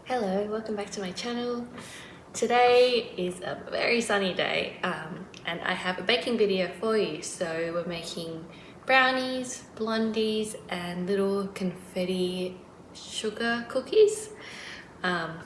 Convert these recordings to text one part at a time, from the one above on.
Hello, welcome back to my channel. Today is a very sunny day and I have a baking video for you. So we're making brownies, blondies and little confetti sugar cookies.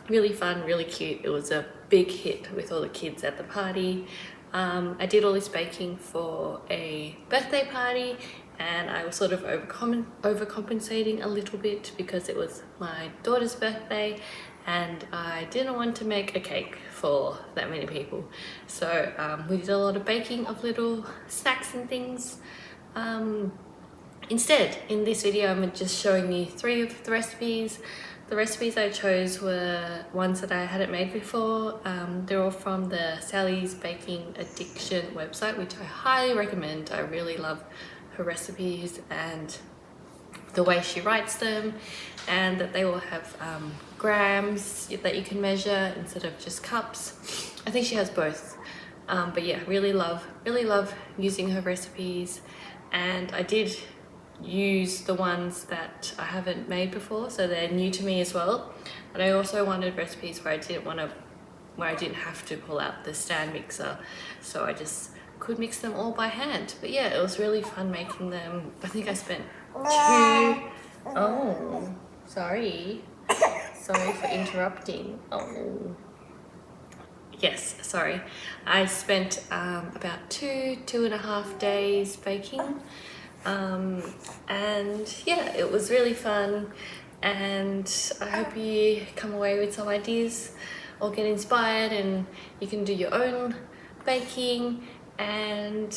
Really fun, really cute. It was a big hit with all the kids at the party. I did all this baking for a birthday party and I was sort of overcompensating a little bit because it was my daughter's birthday and I didn't want to make a cake for that many people. So we did a lot of baking of little snacks and things. Instead, in this video, I'm just showing you 3 of the recipes. The recipes I chose were ones that I hadn't made before. They're all from the Sally's Baking Addiction website, which I highly recommend. I really love her recipes and the way she writes them, and that they all have grams that you can measure instead of just cups. I think she has both. But yeah, really love using her recipes, and I did use the ones that I haven't made before, so they're new to me as well. But I also wanted recipes where I didn't have to pull out the stand mixer, so I just could mix them all by hand. But yeah, it was really fun making them. I think I spent sorry for interrupting. Yes, sorry. I spent about 2.5 days baking. And yeah, it was really fun, and I hope you come away with some ideas or get inspired and you can do your own baking. And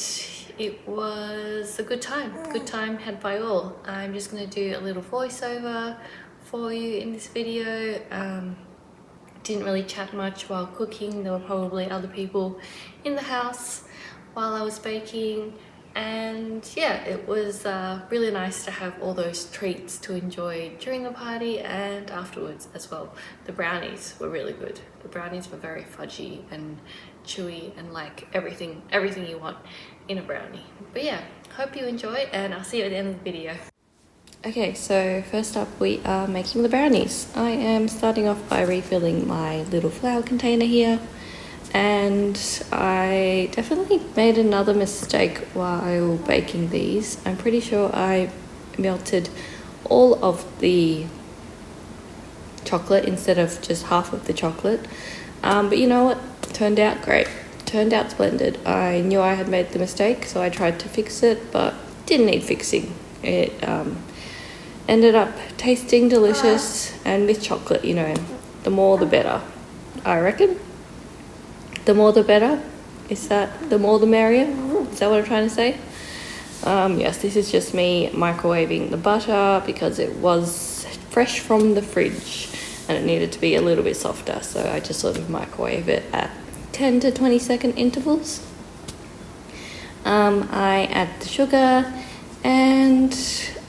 it was a good time had by all. I'm just going to do a little voiceover for you in this video. Didn't really chat much while cooking. There were probably other people in the house while I was baking. And yeah, it was really nice to have all those treats to enjoy during the party and afterwards as well. The brownies were really good. The brownies were very fudgy and chewy and like everything you want in a brownie. But yeah, hope you enjoy, and I'll see you at the end of the video. Okay, so first up we are making the brownies. I am starting off by refilling my little flour container here. And I definitely made another mistake while baking these. I'm pretty sure I melted all of the chocolate instead of just half of the chocolate. But you know what? Turned out great. Turned out splendid. I knew I had made the mistake, so I tried to fix it, but didn't need fixing. It ended up tasting delicious, and with chocolate, you know, the more the better, I reckon. The more the better? Is that the more the merrier? Is that what I'm trying to say? Yes, this is just me microwaving the butter because it was fresh from the fridge and it needed to be a little bit softer. So I just sort of microwave it at 10 to 20 second intervals. I add the sugar and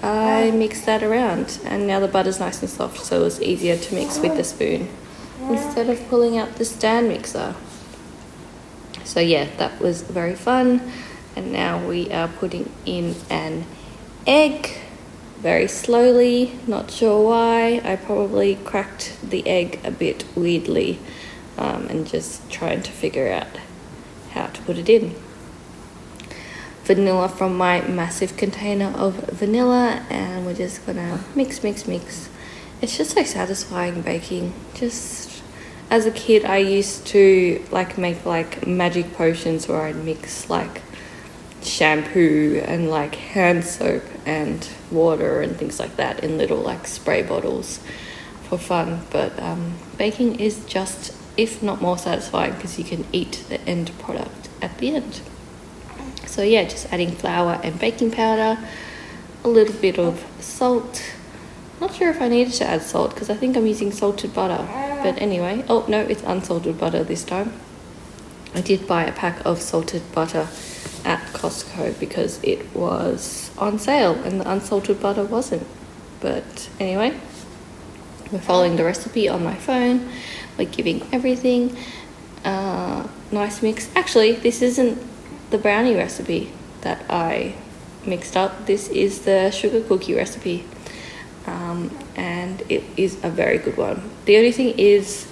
I mix that around, and now the butter's nice and soft, so it's easier to mix with the spoon instead of pulling out the stand mixer. So yeah, that was very fun. And now we are putting in an egg very slowly. Not sure why. I probably cracked the egg a bit weirdly and just trying to figure out how to put it in. Vanilla from my massive container of vanilla, and we're just gonna mix. It's just so satisfying baking. As a kid, I used to make magic potions where I'd mix like shampoo and like hand soap and water and things like that in little like spray bottles for fun. But baking is just, if not more satisfying, because you can eat the end product at the end. So yeah, just adding flour and baking powder, a little bit of salt. Not sure if I needed to add salt because I think I'm using salted butter. But anyway, oh no, it's unsalted butter this time. I did buy a pack of salted butter at Costco because it was on sale and the unsalted butter wasn't. But anyway, we're following the recipe on my phone. We're giving everything a nice mix. Actually, this isn't the brownie recipe that I mixed up. This is the sugar cookie recipe. and it is a very good one. The only thing is,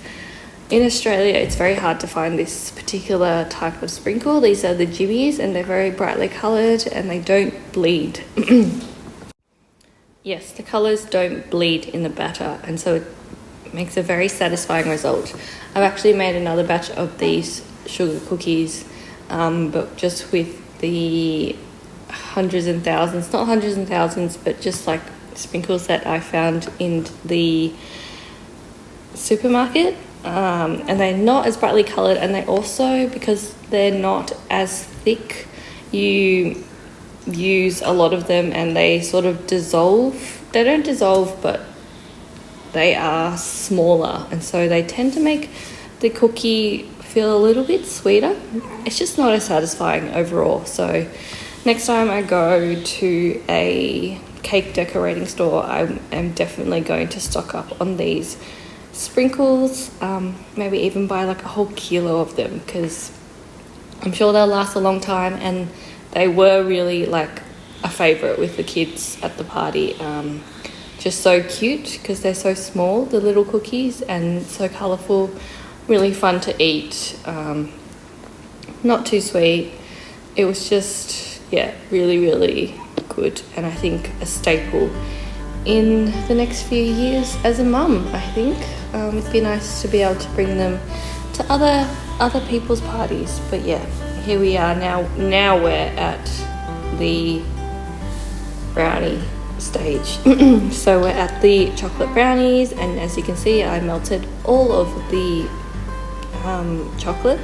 in Australia, it's very hard to find this particular type of sprinkle. These are the jimmies, and they're very brightly coloured and they don't bleed. Yes, the colours don't bleed in the batter, and so it makes a very satisfying result. I've actually made another batch of these sugar cookies, but just with the hundreds and thousands, not hundreds and thousands, but just like sprinkles that I found in the supermarket. And they're not as brightly coloured, and they also, because they're not as thick, you use a lot of them and they sort of dissolve. They don't dissolve, but they are smaller, and so they tend to make the cookie feel a little bit sweeter. It's just not as satisfying overall. So next time I go to a cake decorating store, I am definitely going to stock up on these sprinkles, maybe even buy like a whole kilo of them, because I'm sure they'll last a long time, and they were really like a favourite with the kids at the party. Just so cute because they're so small, the little cookies, and so colourful, really fun to eat, not too sweet. It was just, yeah, really, really good, and I think a staple in the next few years as a mum. I think it'd be nice to be able to bring them to other people's parties. But yeah, here we are now we're at the brownie stage. So we're at the chocolate brownies, and as you can see, I melted all of the chocolate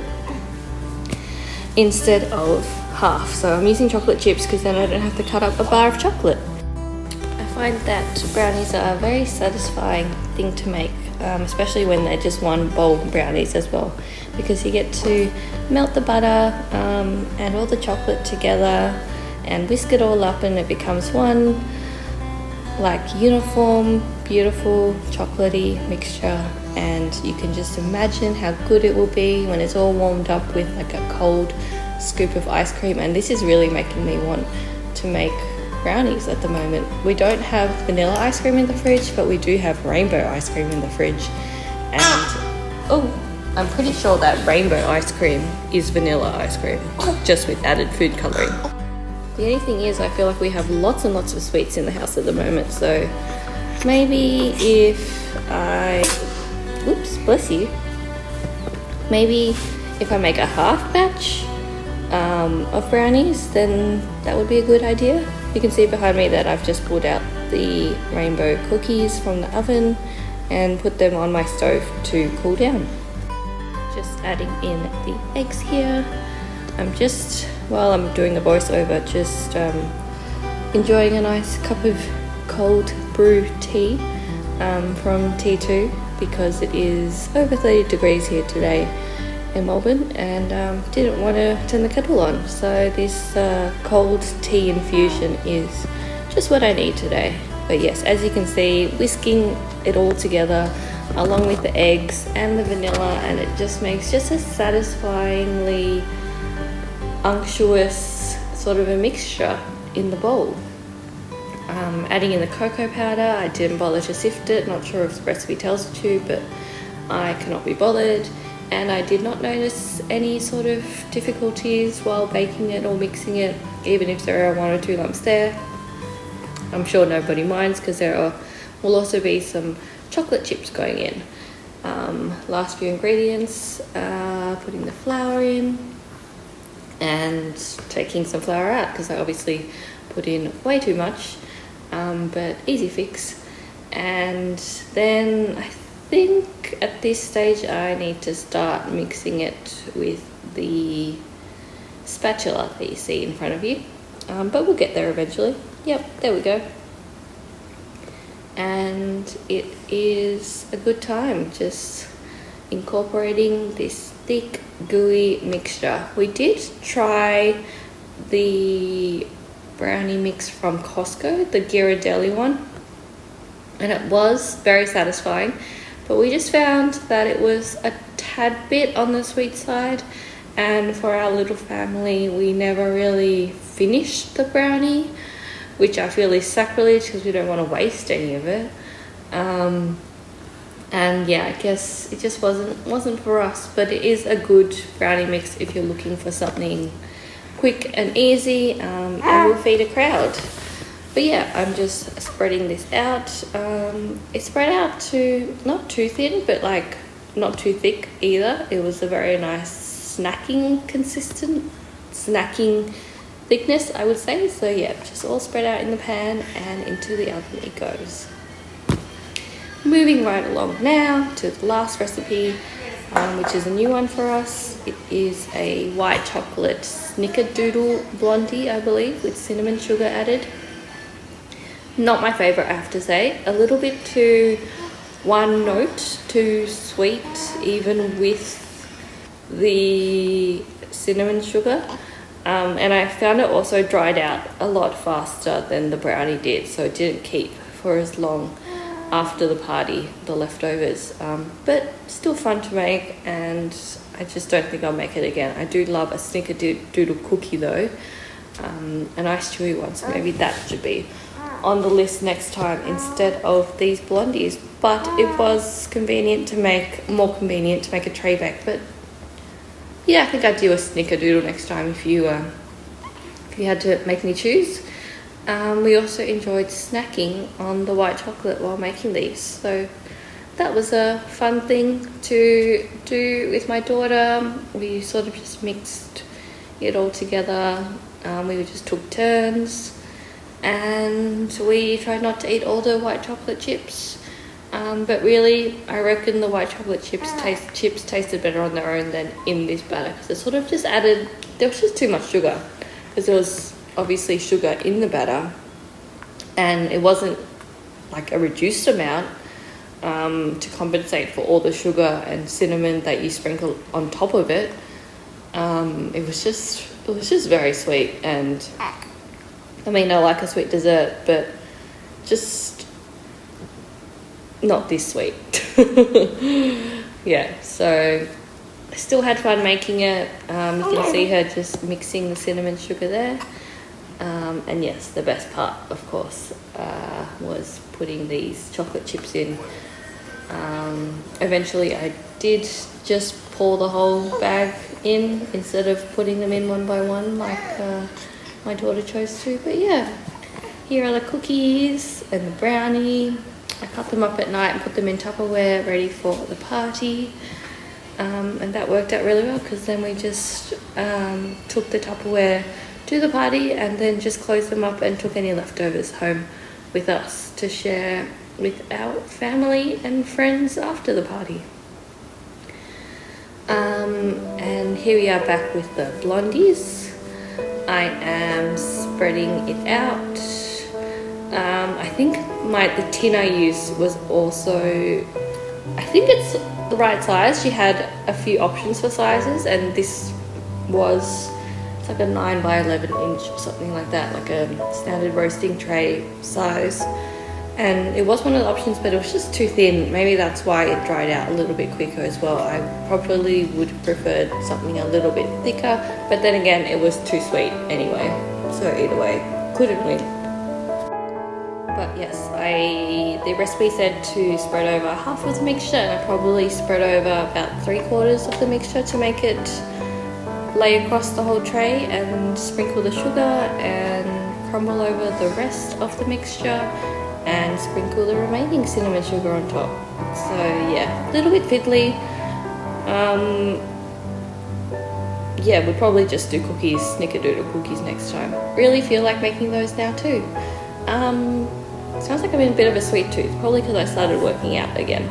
instead of half. So I'm using chocolate chips because then I don't have to cut up a bar of chocolate. I find that brownies are a very satisfying thing to make, especially when they're just one bowl brownies as well, because you get to melt the butter and all the chocolate together and whisk it all up, and it becomes one like uniform, beautiful, chocolatey mixture. And you can just imagine how good it will be when it's all warmed up with like a cold scoop of ice cream. And this is really making me want to make brownies at the moment. We don't have vanilla ice cream in the fridge, but we do have rainbow ice cream in the fridge. And oh, I'm pretty sure that rainbow ice cream is vanilla ice cream, just with added food colouring. The only thing is, I feel like we have lots and lots of sweets in the house at the moment, so maybe if I, oops, bless you, maybe if I make a half batch of brownies, then that would be a good idea. You can see behind me that I've just pulled out the rainbow cookies from the oven and put them on my stove to cool down. Just adding in the eggs here. I'm just, while I'm doing the voiceover, just enjoying a nice cup of cold brew tea from T2, because it is over 30 degrees here today in Melbourne, and didn't want to turn the kettle on. So this cold tea infusion is just what I need today. But yes, as you can see, whisking it all together along with the eggs and the vanilla, and it just makes just a satisfyingly unctuous sort of a mixture in the bowl. Adding in the cocoa powder, I didn't bother to sift it, not sure if the recipe tells you to, but I cannot be bothered. And I did not notice any sort of difficulties while baking it or mixing it, even if there are one or two lumps there. I'm sure nobody minds, because there will also be some chocolate chips going in. Last few ingredients, putting the flour in and taking some flour out, because I obviously put in way too much, but easy fix. And then I think at this stage I need to start mixing it with the spatula that you see in front of you, but we'll get there eventually. Yep, there we go. And it is a good time just incorporating this thick gooey mixture. We did try the brownie mix from Costco, the Ghirardelli one, and it was very satisfying, but we just found that it was a tad bit on the sweet side, and for our little family we never really finished the brownie. which I feel is sacrilege because we don't want to waste any of it. And yeah, I guess it just wasn't for us, but it is a good brownie mix if you're looking for something quick and easy, and will feed a crowd. But yeah, I'm just spreading this out. It's spread out to not too thin, but like not too thick either. It was a very nice snacking thickness, I would say. So yeah, just all spread out in the pan and into the oven it goes. Moving right along now to the last recipe, which is a new one for us. It is a white chocolate snickerdoodle blondie, I believe, with cinnamon sugar added. Not my favorite, I have to say. A little bit too one note, too sweet, even with the cinnamon sugar. And I found it also dried out a lot faster than the brownie did, so it didn't keep for as long after the party, the leftovers. But still fun to make, and I just don't think I'll make it again. I do love a snickerdoodle cookie though, a nice chewy one, so maybe that should be on the list next time instead of these blondies. But it was more convenient to make a tray bake. But yeah, I think I'd do a snickerdoodle next time if you had to make me choose. We also enjoyed snacking on the white chocolate while making these, so that was a fun thing to do with my daughter. We sort of just mixed it all together. We just took turns, and we tried not to eat all the white chocolate chips. But really, I reckon the white chocolate chips tasted better on their own than in this batter, because it sort of just added, there was just too much sugar, because there was obviously sugar in the batter, and it wasn't like a reduced amount to compensate for all the sugar and cinnamon that you sprinkle on top of it. It was just very sweet, and I mean, I like a sweet dessert, but just not this sweet. Yeah, so I still had fun making it. You can see her just mixing the cinnamon sugar there. And yes, the best part, of course, was putting these chocolate chips in. Eventually I did just pour the whole bag in instead of putting them in one by one like my daughter chose to. But yeah, here are the cookies and the brownie. I cut them up at night and put them in Tupperware ready for the party. And that worked out really well, because then we just took the Tupperware to the party and then just closed them up and took any leftovers home with us to share with our family and friends after the party. And here we are back with the blondies. I am spreading it out. I think the tin I used was also, I think it's the right size. She had a few options for sizes, and this was, it's like a 9 by 11 inch or something like that, like a standard roasting tray size. And it was one of the options, but it was just too thin. Maybe that's why it dried out a little bit quicker as well. I probably would have preferred something a little bit thicker, but then again, it was too sweet anyway. So either way, couldn't win. But yes, the recipe said to spread over half of the mixture, and I probably spread over about 3/4 of the mixture to make it lay across the whole tray, and sprinkle the sugar and crumble over the rest of the mixture and sprinkle the remaining cinnamon sugar on top. So yeah, a little bit fiddly. Yeah, we'll probably just do cookies, snickerdoodle cookies next time. Really feel like making those now too. Sounds like I'm in a bit of a sweet tooth, probably because I started working out again.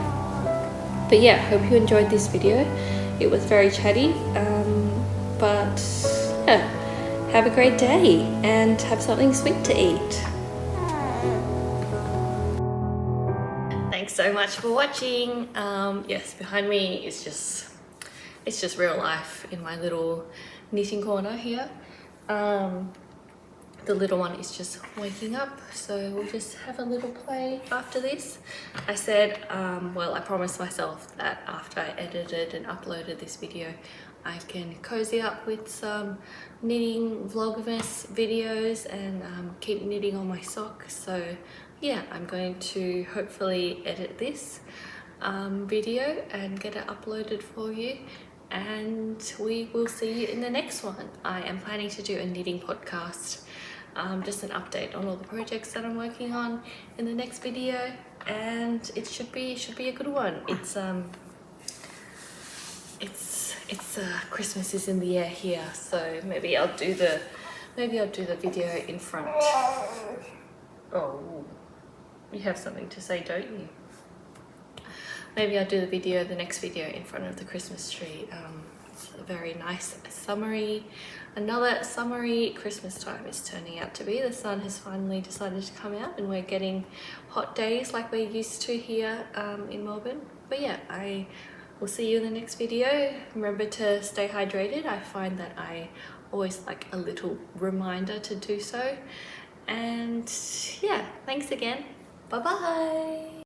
But yeah, hope you enjoyed this video. It was very chatty, but yeah, have a great day and have something sweet to eat. Thanks so much for watching. Yes, behind me is it's just real life in my little knitting corner here. the little one is just waking up, so we'll just have a little play after this. I said, well, I promised myself that after I edited and uploaded this video, I can cozy up with some knitting vlogmas videos and keep knitting on my socks. So yeah, I'm going to hopefully edit this video and get it uploaded for you, and we will see you in the next one. I am planning to do a knitting podcast, just an update on all the projects that I'm working on in the next video, and it should be a good one. It's Christmas is in the air here, so maybe I'll do the video in front. Oh, you have something to say, don't you? Maybe I'll do the next video in front of the Christmas tree. It's a very nice another summery Christmas time is turning out to be. The sun has finally decided to come out and we're getting hot days like we're used to here in Melbourne. But yeah, I will see you in the next video. Remember to stay hydrated. I find that I always like a little reminder to do so. And yeah, thanks again. Bye bye.